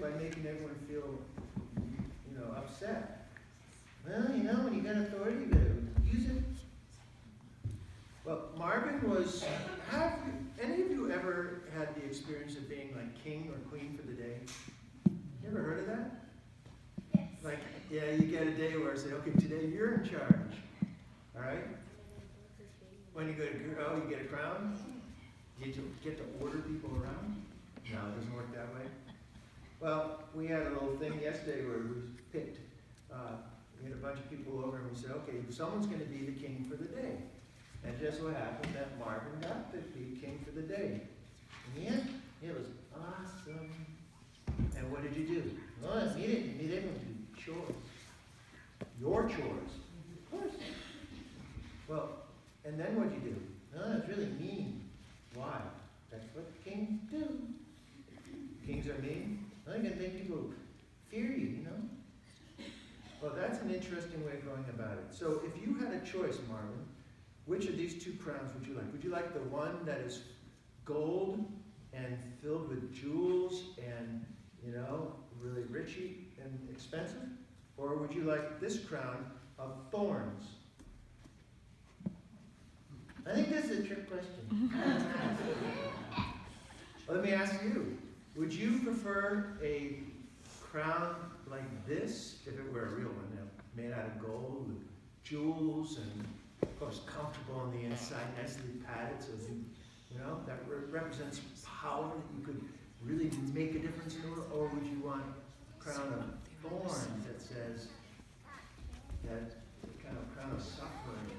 by making everyone feel, upset. Well, when you got authority, you better use it. Well, Marvin was, have any of you ever had the experience of being like king or queen for the day? You ever heard of that? Yes. Like, yeah, you get a day where I say, okay, today you're in charge. All right? When you go to, you get a crown? You get to order people around? No, it doesn't work that way. Well, we had a little thing yesterday where we picked, we had a bunch of people over and we said, okay, someone's going to be the king for the day. And just so happened that Marvin got to be king for the day. And yeah, it was awesome. And what did you do? Well, you didn't do chores. Your chores. Of course. Well, and then what'd you do? No, it's really mean. Why? That's what kings do. Kings are mean. They're going to make people fear you, Well, that's an interesting way of going about it. So if you had a choice, Marvin, which of these two crowns would you like? Would you like the one that is gold and filled with jewels and, really richy and expensive? Or would you like this crown of thorns? I think this is a trick question. Let me ask you. Would you prefer a crown like this, if it were a real one, made out of gold with jewels and, of course, comfortable on the inside, nicely padded, so that represents power that you could really make a difference in the world? Or would you want a crown of thorns that says, that kind of crown of suffering?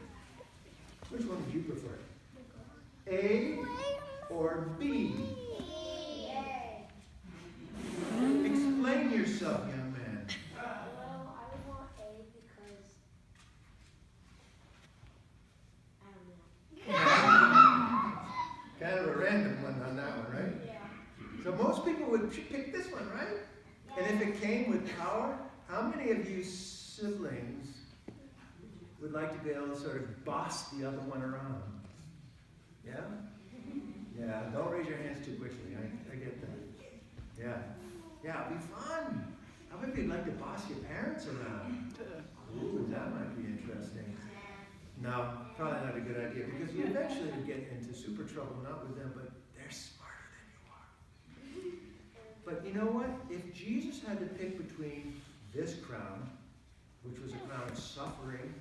Which one would you prefer? A or B? Explain yourself, young man. Well, I would want A because I don't know. Kind of a random one on that one, right? Yeah. So most people would pick this one, right? Yeah. And if it came with power, how many of you siblings would like to be able to sort of boss the other one around? Yeah? Yeah, don't raise your hands too quickly. I get that. Yeah. Yeah, it'd be fun. How about if you'd like to boss your parents around? Ooh, that might be interesting. No, probably not a good idea, because you eventually would get into super trouble, not with them, but they're smarter than you are. But you know what? If Jesus had to pick between this crown, which was a crown of suffering,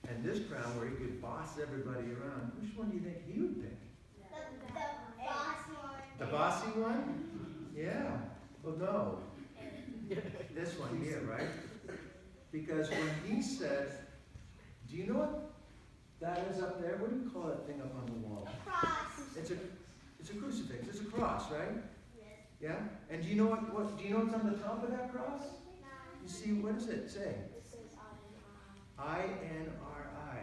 and this crown where he could boss everybody around, which one do you think he would pick? The bossy one. The bossy one? Yeah. Well, no. This one here, right? Because when he said, do you know what that is up there? What do you call that thing up on the wall? A cross. It's a crucifix. It's a cross, right? Yes. Yeah? And do you know what do you know what's on the top of that cross? You see, what does it say? It says I-N-R-I.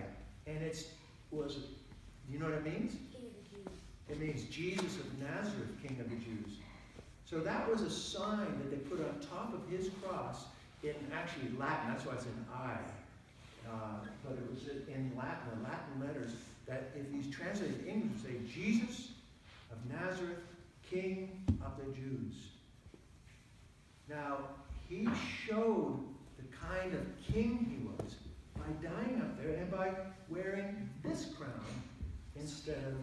And do you know what it means? King of the Jews. It means Jesus of Nazareth, King of the Jews. So that was a sign that they put on top of his cross in actually Latin. That's why it's an I. But it was in Latin, the Latin letters, that if he's translated in English, say Jesus of Nazareth, King of the Jews. Now, he showed the kind of king he was by dying up there and by wearing this crown instead of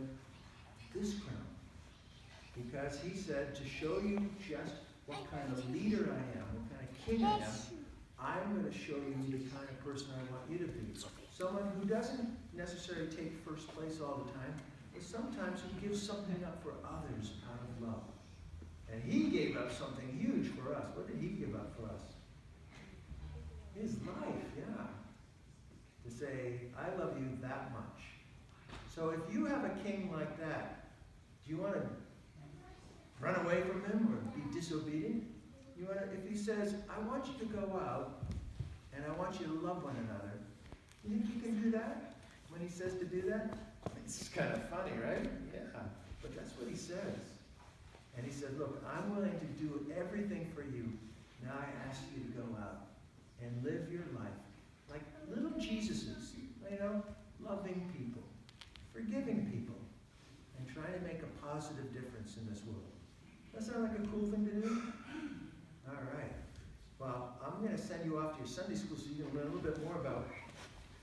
this crown. Because he said, to show you just what kind of leader I am, what kind of king I am, I'm going to show you the kind of person I want you to be. Someone who doesn't necessarily take first place all the time, but sometimes who gives something up for others out of love. And he gave up something huge for us. What did he give up for us? His life, yeah. To say, I love you that much. So if you have a king like that, do you want to run away from him or be disobedient? If he says, I want you to go out and I want you to love one another, you think you can do that when he says to do that? It's kind of funny, right? Yeah, but that's what he says. And he said, look, I'm willing to do everything for you. Now I ask you to go out and live your life like little Jesuses, loving people, forgiving people, and trying to make a positive difference in this world. That sound like a cool thing to do? All right. Well, I'm going to send you off to your Sunday school so you can learn a little bit more about